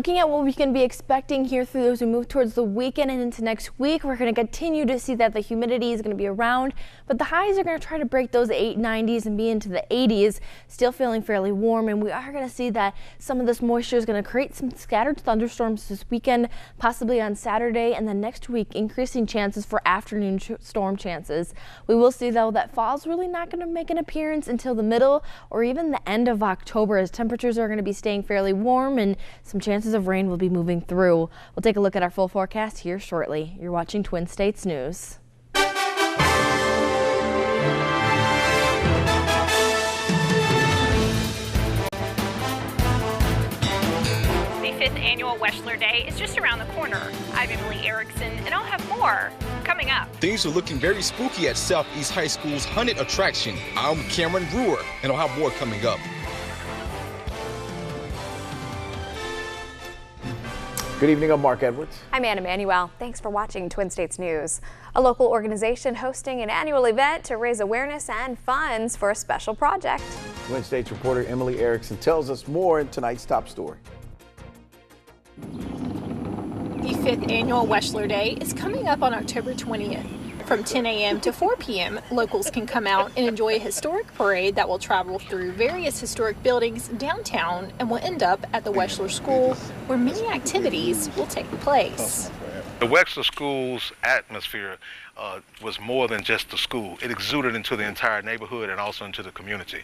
Looking at what we can be expecting here through as we move towards the weekend and into next week, we're going to continue to see that the humidity is going to be around, but the highs are going to try to break those 90s and be into the 80s, still feeling fairly warm. And we are going to see that some of this moisture is going to create some scattered thunderstorms this weekend, possibly on Saturday, and then next week, increasing chances for afternoon storm chances. We will see, though, that fall's really not going to make an appearance until the middle or even the end of October, as temperatures are going to be staying fairly warm and some chances of rain will be moving through. We'll take a look at our full forecast here shortly. You're watching Twin States News. The 5th annual Weschler Day is just around the corner. I'm Emily Erickson, and I'll have more coming up. Things are looking very spooky at Southeast High School's haunted attraction. I'm Cameron Brewer, and I'll have more coming up. Good evening, I'm Mark Edwards. I'm Anna Manuel. Thanks for watching Twin States News. A local organization hosting an annual event to raise awareness and funds for a special project. Twin States reporter Emily Erickson tells us more in tonight's top story. The 5th annual Weschler Day is coming up on October 20th. From 10 a.m. to 4 p.m., locals can come out and enjoy a historic parade that will travel through various historic buildings downtown and will end up at the Weschler School, where many activities will take place. The Weschler School's atmosphere was more than just the school. It exuded into the entire neighborhood and also into the community.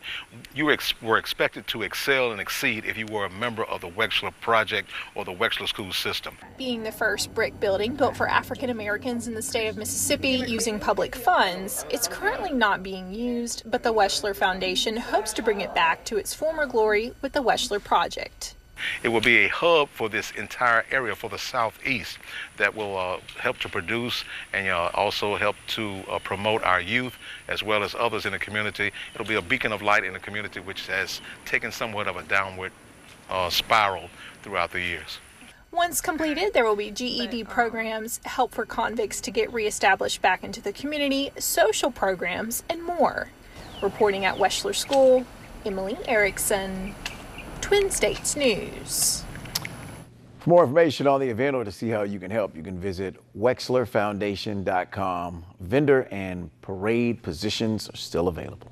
You were expected to excel and exceed if you were a member of the Weschler Project or the Weschler School system. Being the first brick building built for African Americans in the state of Mississippi using public funds, it's currently not being used, but the Weschler Foundation hopes to bring it back to its former glory with the Weschler Project. It will be a hub for this entire area, for the Southeast, that will help to produce and also help to promote our youth as well as others in the community. It'll be a beacon of light in the community, which has taken somewhat of a downward spiral throughout the years. Once completed, there will be GED programs, help for convicts to get reestablished back into the community, social programs, and more. Reporting at Weschler School, Emily Erickson, Twin States News. For more information on the event or to see how you can help, you can visit WeschlerFoundation.com. Vendor and parade positions are still available.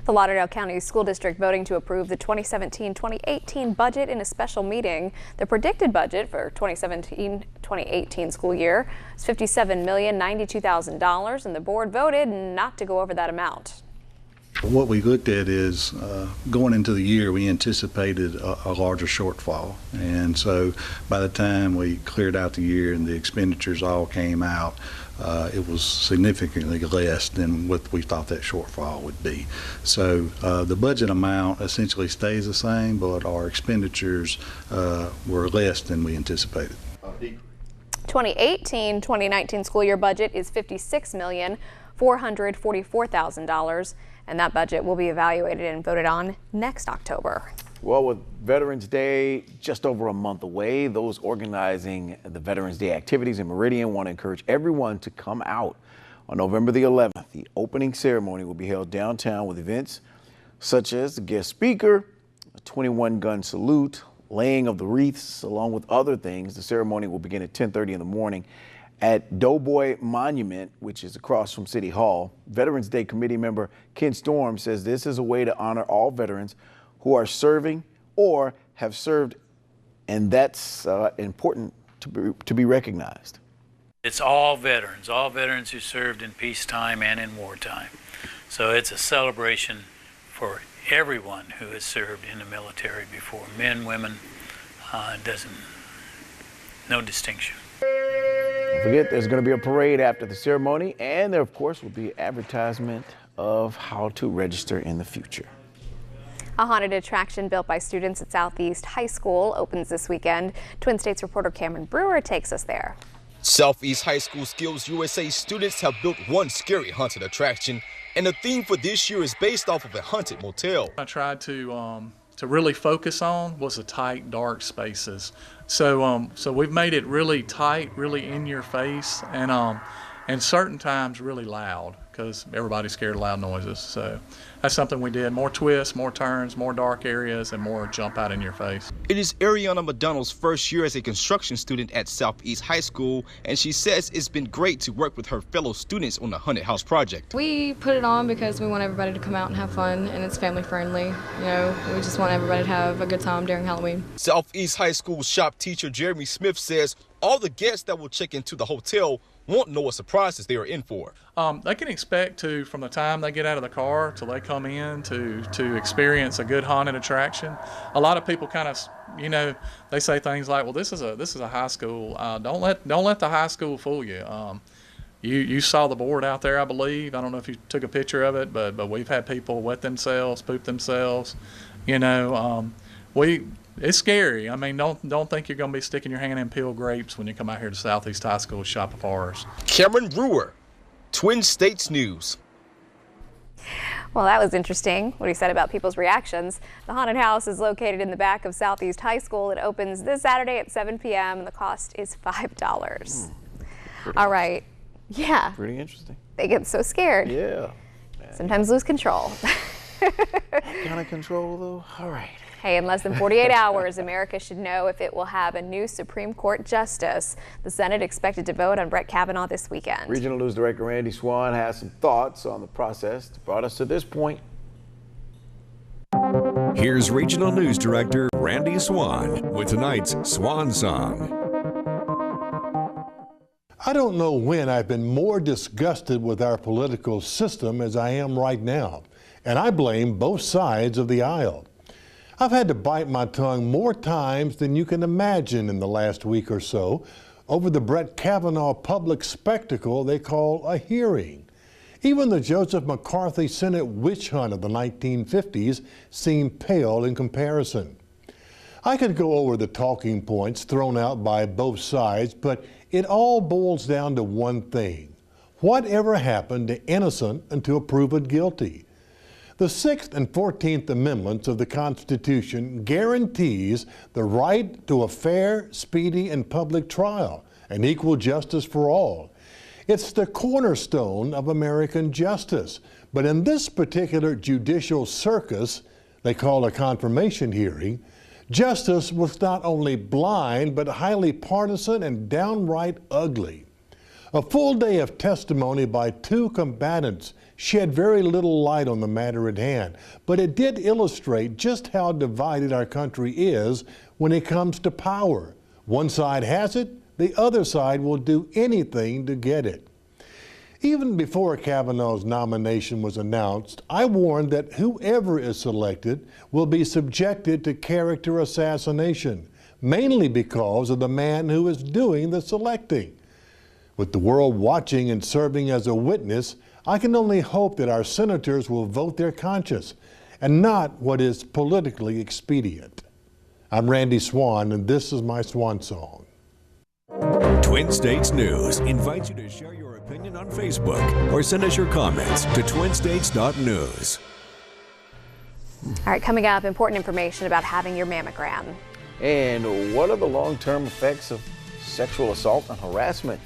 The Lauderdale County School District voting to approve the 2017-2018 budget in a special meeting. The predicted budget for 2017-2018 school year is $57,092,000, and the board voted not to go over that amount. What we looked at is going into the year, we anticipated a larger shortfall. And so by the time we cleared out the year and the expenditures all came out, it was significantly less than what we thought that shortfall would be. So the budget amount essentially stays the same, but our expenditures were less than we anticipated. 2018-2019 school year budget is $56,444,000. And that budget will be evaluated and voted on next October. Well, with Veterans Day just over a month away, those organizing the Veterans Day activities in Meridian want to encourage everyone to come out on November the 11th. The opening ceremony will be held downtown with events such as the guest speaker, a 21-gun salute, laying of the wreaths, along with other things. The ceremony will begin at 10:30 in the morning at Doughboy Monument, which is across from City Hall. Veterans Day committee member Ken Storm says this is a way to honor all veterans who are serving or have served, and that's important to be recognized. It's all veterans who served in peacetime and in wartime. So it's a celebration for everyone who has served in the military before, men, women, no distinction. Don't forget, there's going to be a parade after the ceremony, and there, of course, will be advertisement of how to register in the future. A haunted attraction built by students at Southeast High School opens this weekend. Twin States reporter Cameron Brewer takes us there. Southeast High School Skills USA students have built one scary haunted attraction, and the theme for this year is based off of a haunted motel. I tried to really focus on was the tight, dark spaces. So we've made it really tight, really in your face, and and certain times really loud because everybody's scared of loud noises. So that's something we did. More twists, more turns, more dark areas, and more jump out in your face. It is Ariana McDonald's first year as a construction student at Southeast High School, and she says it's been great to work with her fellow students on the Haunted House project. We put it on because we want everybody to come out and have fun, and it's family friendly. You know, we just want everybody to have a good time during Halloween. Southeast High School shop teacher Jeremy Smith says all the guests that will check into the hotel won't know what surprises they are in for. They can expect to, from the time they get out of the car till they come in, to experience a good haunted attraction. A lot of people kind of, you know, they say things like, "Well, this is a high school. Don't let the high school fool you." You saw the board out there, I believe. I don't know if you took a picture of it, but we've had people wet themselves, poop themselves. You know, it's scary. I mean, don't think you're going to be sticking your hand in peeled grapes when you come out here to Southeast High School to shop at ours. Cameron Brewer, Twin States News. Well, that was interesting, what he said about people's reactions. The haunted house is located in the back of Southeast High School. It opens this Saturday at 7 p.m. and the cost is $5. All right. Yeah. Pretty interesting. They get so scared. Yeah. Sometimes lose control. Kind of control, though? All right. Hey, in less than 48 hours, America should know if it will have a new Supreme Court justice. The Senate expected to vote on Brett Kavanaugh this weekend. Regional News Director Randy Swan has some thoughts on the process that brought us to this point. Here's Regional News Director Randy Swan with tonight's Swan Song. I don't know when I've been more disgusted with our political system as I am right now, and I blame both sides of the aisle. I've had to bite my tongue more times than you can imagine in the last week or so over the Brett Kavanaugh public spectacle they call a hearing. Even the Joseph McCarthy Senate witch hunt of the 1950s seemed pale in comparison. I could go over the talking points thrown out by both sides, but it all boils down to one thing. Whatever happened to innocent until proven guilty? The 6th and 14th Amendments of the Constitution guarantees the right to a fair, speedy, and public trial and equal justice for all. It's the cornerstone of American justice. But in this particular judicial circus, they call a confirmation hearing, justice was not only blind, but highly partisan and downright ugly. A full day of testimony by two combatants shed very little light on the matter at hand, but it did illustrate just how divided our country is when it comes to power. One side has it, the other side will do anything to get it. Even before Kavanaugh's nomination was announced, I warned that whoever is selected will be subjected to character assassination, mainly because of the man who is doing the selecting. With the world watching and serving as a witness, I can only hope that our senators will vote their conscience and not what is politically expedient. I'm Randy Swan, and this is my swan song. Twin States News invites you to share your opinion on Facebook or send us your comments to twinstates.news. All right, coming up, important information about having your mammogram. And what are the long-term effects of sexual assault and harassment?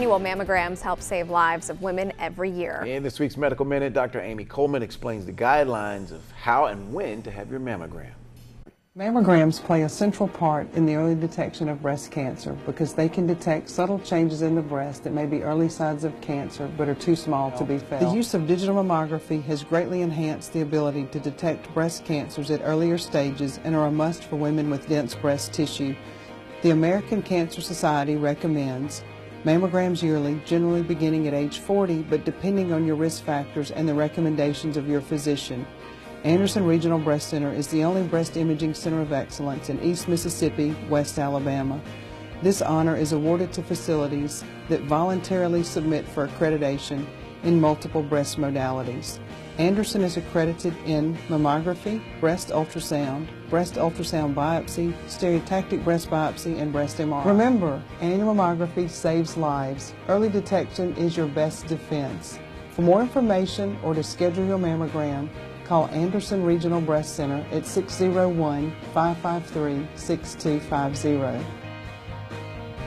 Annual mammograms help save lives of women every year. In this week's Medical Minute, Dr. Amy Coleman explains the guidelines of how and when to have your mammogram. Mammograms play a central part in the early detection of breast cancer because they can detect subtle changes in the breast that may be early signs of cancer but are too small to be felt. The use of digital mammography has greatly enhanced the ability to detect breast cancers at earlier stages and are a must for women with dense breast tissue. The American Cancer Society recommends mammograms yearly, generally beginning at age 40, but depending on your risk factors and the recommendations of your physician. Anderson Regional Breast Center is the only breast imaging center of excellence in East Mississippi, West Alabama. This honor is awarded to facilities that voluntarily submit for accreditation in multiple breast modalities. Anderson is accredited in mammography, breast ultrasound biopsy, stereotactic breast biopsy, and breast MRI. Remember, annual mammography saves lives. Early detection is your best defense. For more information or to schedule your mammogram, call Anderson Regional Breast Center at 601-553-6250.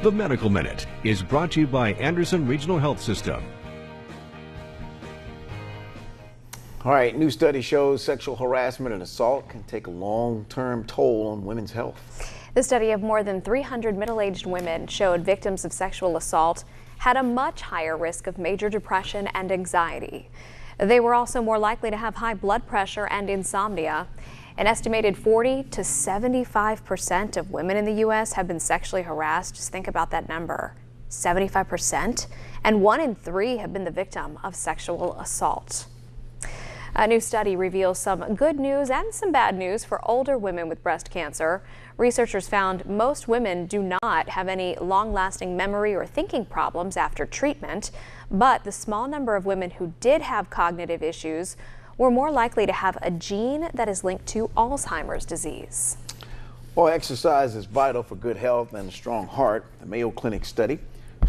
The Medical Minute is brought to you by Anderson Regional Health System. All right, new study shows sexual harassment and assault can take a long-term toll on women's health. The study of more than 300 middle-aged women showed victims of sexual assault had a much higher risk of major depression and anxiety. They were also more likely to have high blood pressure and insomnia. An estimated 40 to 75% of women in the U.S. have been sexually harassed. Just think about that number, 75%. And 1 in 3 have been the victim of sexual assault. A new study reveals some good news and some bad news for older women with breast cancer. Researchers found most women do not have any long-lasting memory or thinking problems after treatment, but the small number of women who did have cognitive issues were more likely to have a gene that is linked to Alzheimer's disease. Well, exercise is vital for good health and a strong heart. The Mayo Clinic study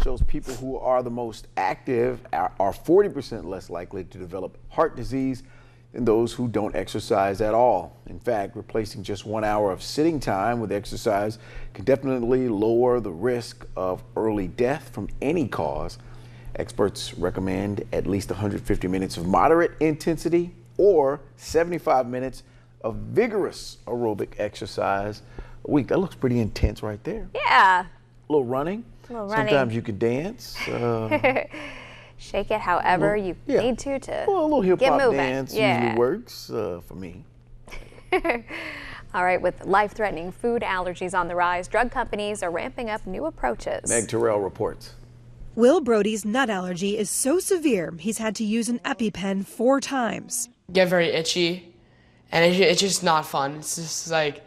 shows people who are the most active are 40% less likely to develop heart disease than those who don't exercise at all. In fact, replacing just 1 hour of sitting time with exercise can definitely lower the risk of early death from any cause. Experts recommend at least 150 minutes of moderate intensity or 75 minutes of vigorous aerobic exercise a week. That looks pretty intense right there. Yeah. A little running. Sometimes you could dance. Shake it however you need to well, a little hip get hop moving. dance usually works for me. All right, with life-threatening food allergies on the rise, drug companies are ramping up new approaches. Meg Terrell reports. Will Brody's nut allergy is so severe he's had to use an EpiPen 4 times. Get very itchy, and it's just not fun. It's just like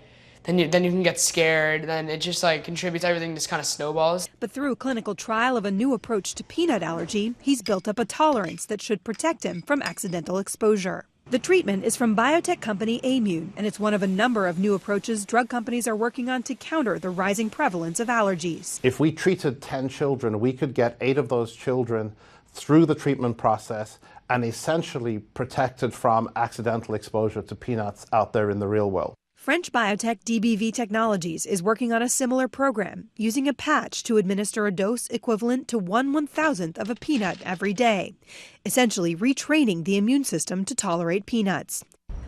then you can get scared, then it just like contributes, everything just kind of snowballs. But through a clinical trial of a new approach to peanut allergy, he's built up a tolerance that should protect him from accidental exposure. The treatment is from biotech company Aimmune, and it's one of a number of new approaches drug companies are working on to counter the rising prevalence of allergies. If we treated 10 children, we could get 8 of those children through the treatment process and essentially protected from accidental exposure to peanuts out there in the real world. French biotech DBV Technologies is working on a similar program, using a patch to administer a dose equivalent to 1/1000th of a peanut every day, essentially retraining the immune system to tolerate peanuts.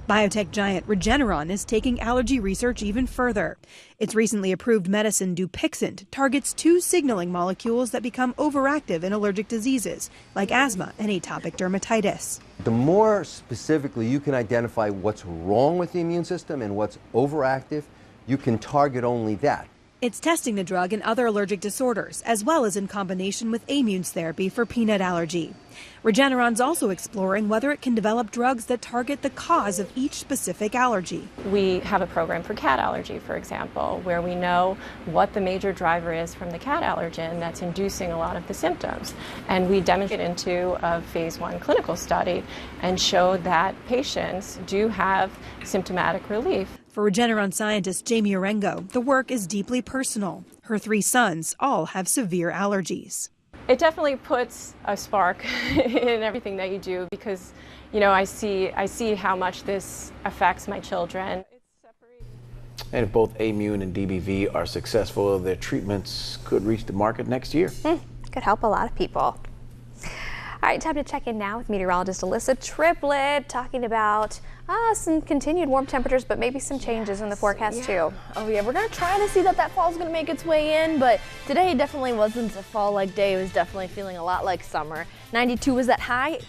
Biotech giant Regeneron is taking allergy research even further. Its recently approved medicine Dupixent targets 2 signaling molecules that become overactive in allergic diseases like asthma and atopic dermatitis. The more specifically you can identify what's wrong with the immune system and what's overactive, you can target only that. It's testing the drug in other allergic disorders, as well as in combination with Aimmune's therapy for peanut allergy. Regeneron's also exploring whether it can develop drugs that target the cause of each specific allergy. We have a program for cat allergy, for example, where we know what the major driver is from the cat allergen that's inducing a lot of the symptoms. And we demonstrated into a phase 1 clinical study and showed that patients do have symptomatic relief. For Regeneron scientist Jamie Orengo, the work is deeply personal. Her 3 sons all have severe allergies. It definitely puts a spark in everything that you do because, you know, I see how much this affects my children. And if both Aimmune and DBV are successful, their treatments could reach the market next year. Could help a lot of people. All right, time to check in now with meteorologist Alyssa Triplett, talking about some continued warm temperatures, but maybe some changes in the forecast too. Oh yeah, we're gonna try to see that fall's gonna make its way in, but today definitely wasn't a fall-like day. It was definitely feeling a lot like summer. 92 was that high.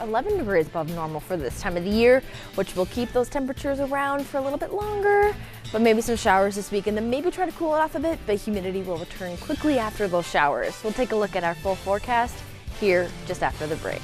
11 degrees above normal for this time of the year, which will keep those temperatures around for a little bit longer, but maybe some showers this week, and then maybe try to cool it off a bit, but humidity will return quickly after those showers. We'll take a look at our full forecast here just after the break.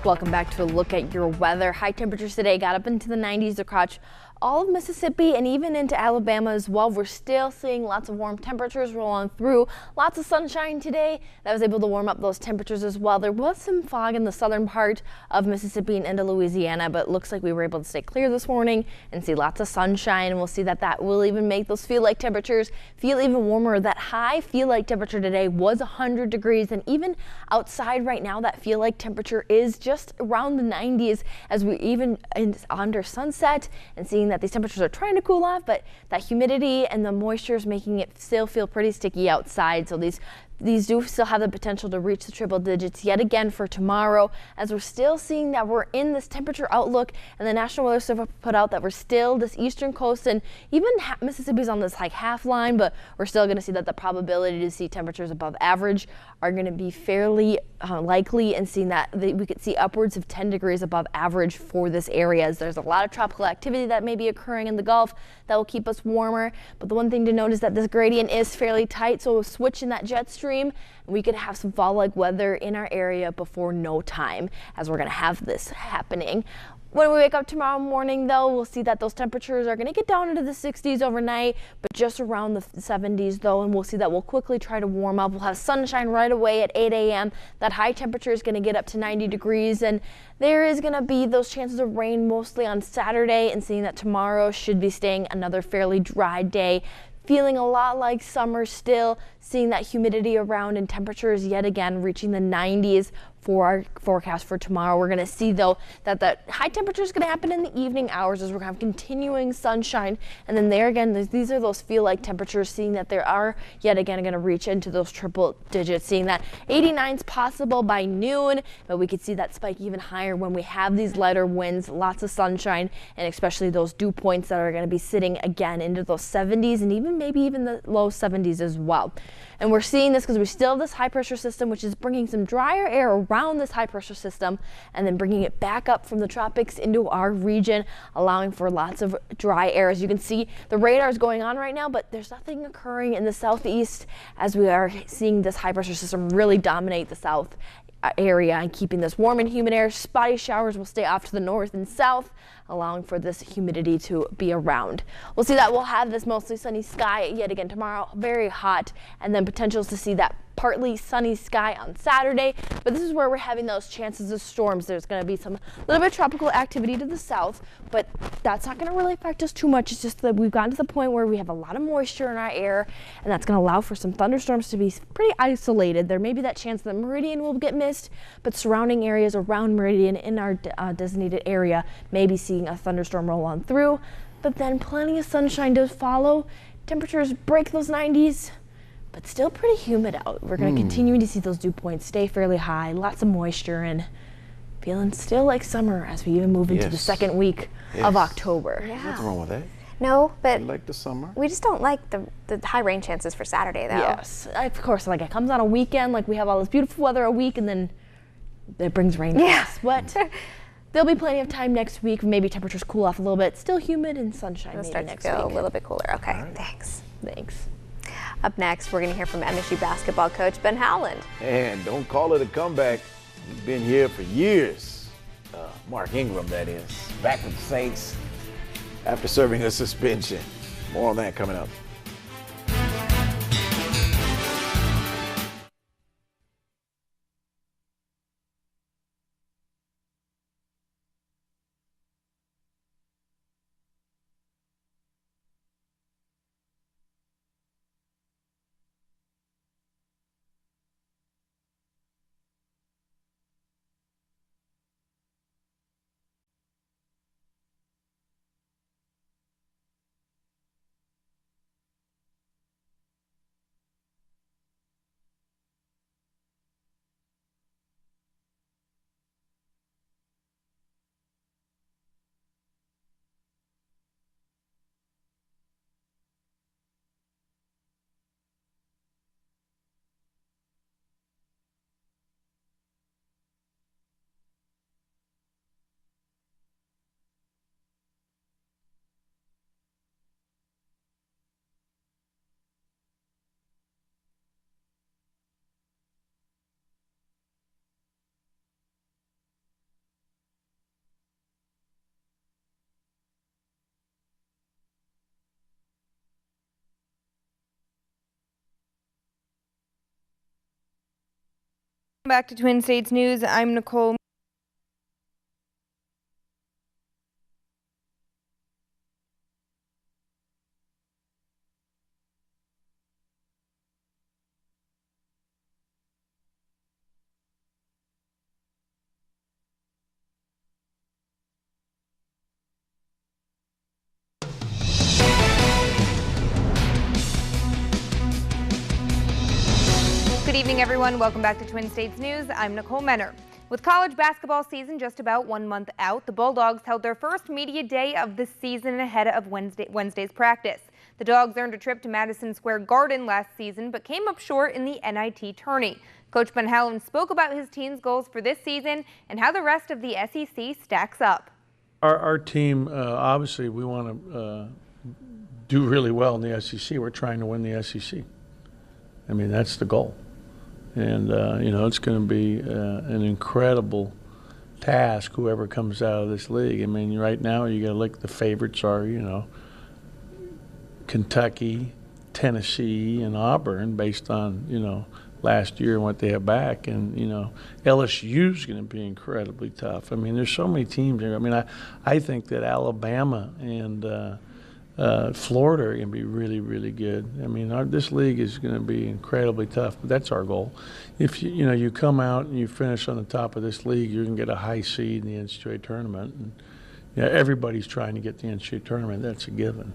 Welcome back to a look at your weather. High temperatures today got up into the 90s across all of Mississippi and even into Alabama as well. We're still seeing lots of warm temperatures rolling through. Lots of sunshine today that was able to warm up those temperatures as well. There was some fog in the southern part of Mississippi and into Louisiana, but it looks like we were able to stay clear this morning and see lots of sunshine. And we'll see that will even make those feel like temperatures feel even warmer. That high feel like temperature today was 100 degrees, and even outside right now that feel like temperature is just around the 90s as we even under sunset, and seeing that these temperatures are trying to cool off, but that humidity and the moisture is making it still feel pretty sticky outside. So these do still have the potential to reach the triple digits yet again for tomorrow, as we're still seeing that we're in this temperature outlook, and the National Weather Service put out that we're still this eastern coast, and even Mississippi's on this like half line, but we're still going to see that the probability to see temperatures above average are going to be fairly likely, and seeing that we could see upwards of 10 degrees above average for this area, as there's a lot of tropical activity that may be occurring in the Gulf that will keep us warmer. But the one thing to note is that this gradient is fairly tight, so we'll switch in that jet stream, and we could have some fall-like weather in our area before no time, as we're going to have this happening. When we wake up tomorrow morning, though, we'll see that those temperatures are going to get down into the 60s overnight, but just around the 70s, though, and we'll see that we'll quickly try to warm up. We'll have sunshine right away at 8 a.m. That high temperature is going to get up to 90 degrees, and there is going to be those chances of rain mostly on Saturday, and seeing that tomorrow should be staying another fairly dry day. Feeling a lot like summer still, seeing that humidity around, and temperatures yet again reaching the 90s for our forecast for tomorrow. We're going to see, though, that the high temperature is going to happen in the evening hours as we're going to have continuing sunshine. And then there again, these are those feel like temperatures, seeing that there are yet again going to reach into those triple digits, seeing that 89 is possible by noon, but we could see that spike even higher when we have these lighter winds, lots of sunshine, and especially those dew points that are going to be sitting again into those 70s, and even maybe even the low 70s as well. And we're seeing this because we still have this high pressure system, which is bringing some drier air around this high pressure system and then bringing it back up from the tropics into our region, allowing for lots of dry air. As you can see, the radar is going on right now, but there's nothing occurring in the southeast, as we are seeing this high pressure system really dominate the south area and keeping this warm and humid air. Spotty showers will stay off to the north and south, allowing for this humidity to be around. We'll see that we'll have this mostly sunny sky yet again tomorrow, very hot, and then potentials to see that partly sunny sky on Saturday, but this is where we're having those chances of storms. There's going to be some little bit of tropical activity to the south, but that's not going to really affect us too much. It's just that we've gotten to the point where we have a lot of moisture in our air, and that's going to allow for some thunderstorms to be pretty isolated. There may be that chance that Meridian will get missed, but surrounding areas around Meridian in our designated area may be seeing a thunderstorm roll on through, but then plenty of sunshine does follow. Temperatures break those 90s, but still pretty humid out. We're going to continue to see those dew points stay fairly high, lots of moisture, and feeling still like summer as we even move into the second week of October. There's nothing wrong with that. No, but I like the summer. We just don't like the high rain chances for Saturday, though. Yes, of course, like it comes on a weekend, like we have all this beautiful weather a week, and then it brings rain. Yes. But there'll be plenty of time next week. Maybe temperatures cool off a little bit. Still humid and sunshine. It'll maybe start next to feel week. a little bit cooler. Okay, thanks. Thanks. Up next, we're going to hear from MSU basketball coach Ben Howland. And don't call it a comeback. He's been here for years. Mark Ingram, that is. Back with the Saints after serving a suspension. More on that coming up. Back to Twin States News. I'm Nicole. Good evening, everyone. Welcome back to Twin States News. I'm Nicole Menner. With college basketball season just about 1 month out, the Bulldogs held their first media day of the season ahead of Wednesday's practice. The Dogs earned a trip to Madison Square Garden last season, but came up short in the NIT tourney. Coach Ben Hallam spoke about his team's goals for this season and how the rest of the SEC stacks up. Our team, obviously, we want to do really well in the SEC. We're trying to win the SEC. I mean, that's the goal. And, it's going to be an incredible task, whoever comes out of this league. I mean, right now, you got to look, the favorites are, Kentucky, Tennessee, and Auburn based on, last year and what they have back. And, LSU is going to be incredibly tough. I mean, there's so many teams there. I mean, I think that Alabama and Florida are going to be really, really good. I mean, this league is going to be incredibly tough, but that's our goal. If you come out and you finish on the top of this league, you're going to get a high seed in the NCAA tournament. And everybody's trying to get the NCAA tournament. That's a given.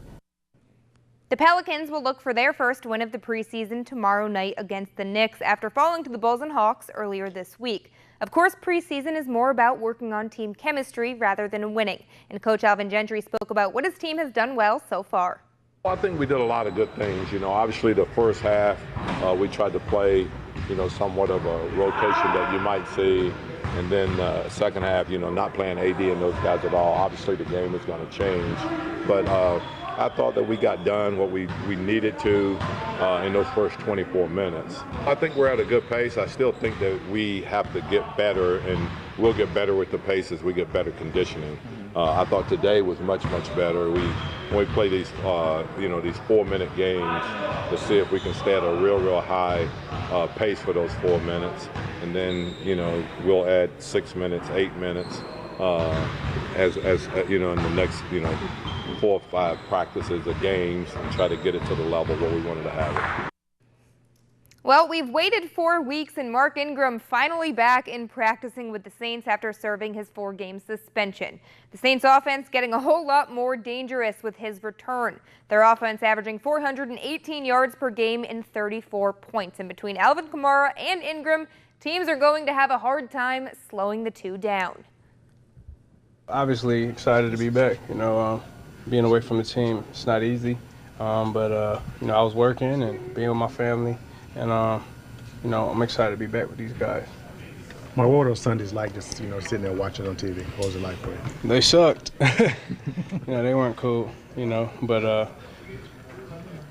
The Pelicans will look for their first win of the preseason tomorrow night against the Knicks after falling to the Bulls and Hawks earlier this week. Of course, preseason is more about working on team chemistry rather than winning. And Coach Alvin Gentry spoke about what his team has done well so far. I think we did a lot of good things. Obviously the first half we tried to play, somewhat of a rotation that you might see. And then second half, not playing AD and those guys at all. Obviously the game is going to change. But I thought that we got done what we needed to in those first 24 minutes. I think we're at a good pace. I still think that we have to get better, and we'll get better with the pace as we get better conditioning. I thought today was much, much better. When we play these, these 4-minute games to see if we can stay at a real high pace for those 4 minutes. And then, we'll add 6 minutes, 8 minutes as in the next, 4 or 5 practices or games and try to get it to the level where we wanted to have it. Well, we've waited 4 weeks and Mark Ingram finally back in practicing with the Saints after serving his 4-game suspension. The Saints offense getting a whole lot more dangerous with his return. Their offense averaging 418 yards per game and 34 points. And between Alvin Kamara and Ingram, teams are going to have a hard time slowing the two down. Obviously excited to be back. Being away from the team, it's not easy. But I was working and being with my family. And, I'm excited to be back with these guys. What were those Sundays like, just, sitting there watching on TV? What was it like for you? They sucked. They weren't cool, But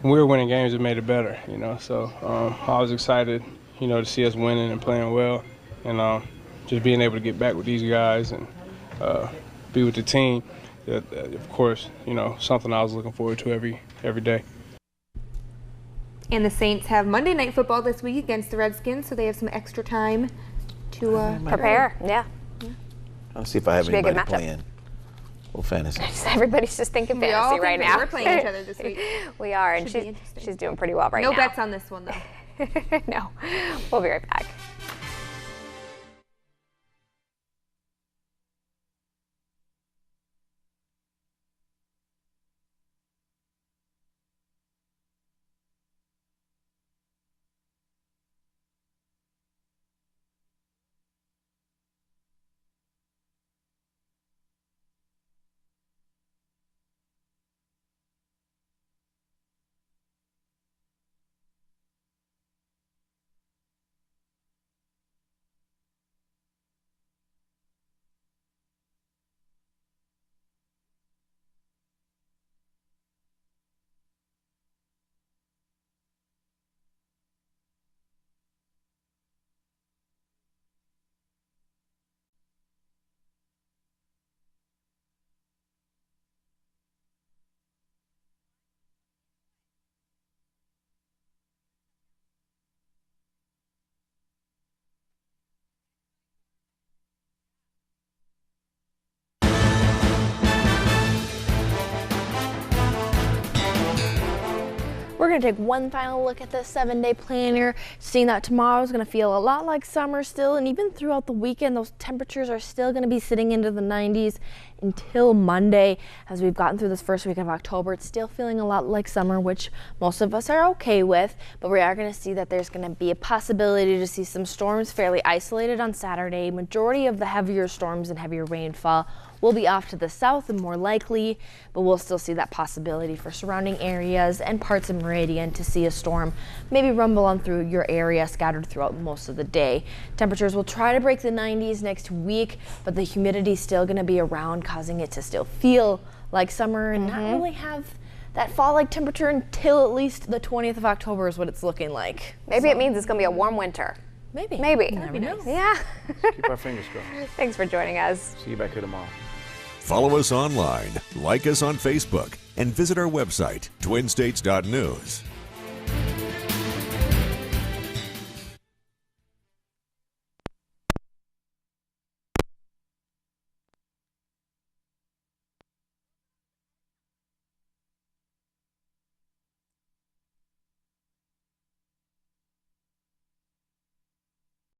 when we were winning games, it made it better, So I was excited, to see us winning and playing well. And just being able to get back with these guys and be with the team, of course, something I was looking forward to every day. And the Saints have Monday Night Football this week against the Redskins, so they have some extra time to prepare. Yeah. I'll see if I have Should be a good anybody matchup. playing. Well, fantasy. Everybody's just thinking We all fantasy right think now. we're playing each other this week. We are, and Should be interesting. she's doing pretty well right now. No bets on this one, though. No. We'll be right back. We're going to take one final look at the 7-day planner, seeing that tomorrow is going to feel a lot like summer still, and even throughout the weekend, those temperatures are still going to be sitting into the 90s until Monday. As we've gotten through this first week of October, it's still feeling a lot like summer, which most of us are okay with, but we are going to see that there's going to be a possibility to see some storms fairly isolated on Saturday. Majority of the heavier storms and heavier rainfall will be off to the south and more likely, but we'll still see that possibility for surrounding areas and parts of Meridian to see a storm maybe rumble on through your area scattered throughout most of the day. Temperatures will try to break the 90s next week, but the humidity is still going to be around, causing it to still feel like summer and not really have that fall-like temperature until at least the 20th of October is what it's looking like. Maybe it means it's going to be a warm winter. Maybe. That'd be nice. Yeah. Keep our fingers crossed. Thanks for joining us. See you back here tomorrow. Follow us online, like us on Facebook, and visit our website, twinstates.news.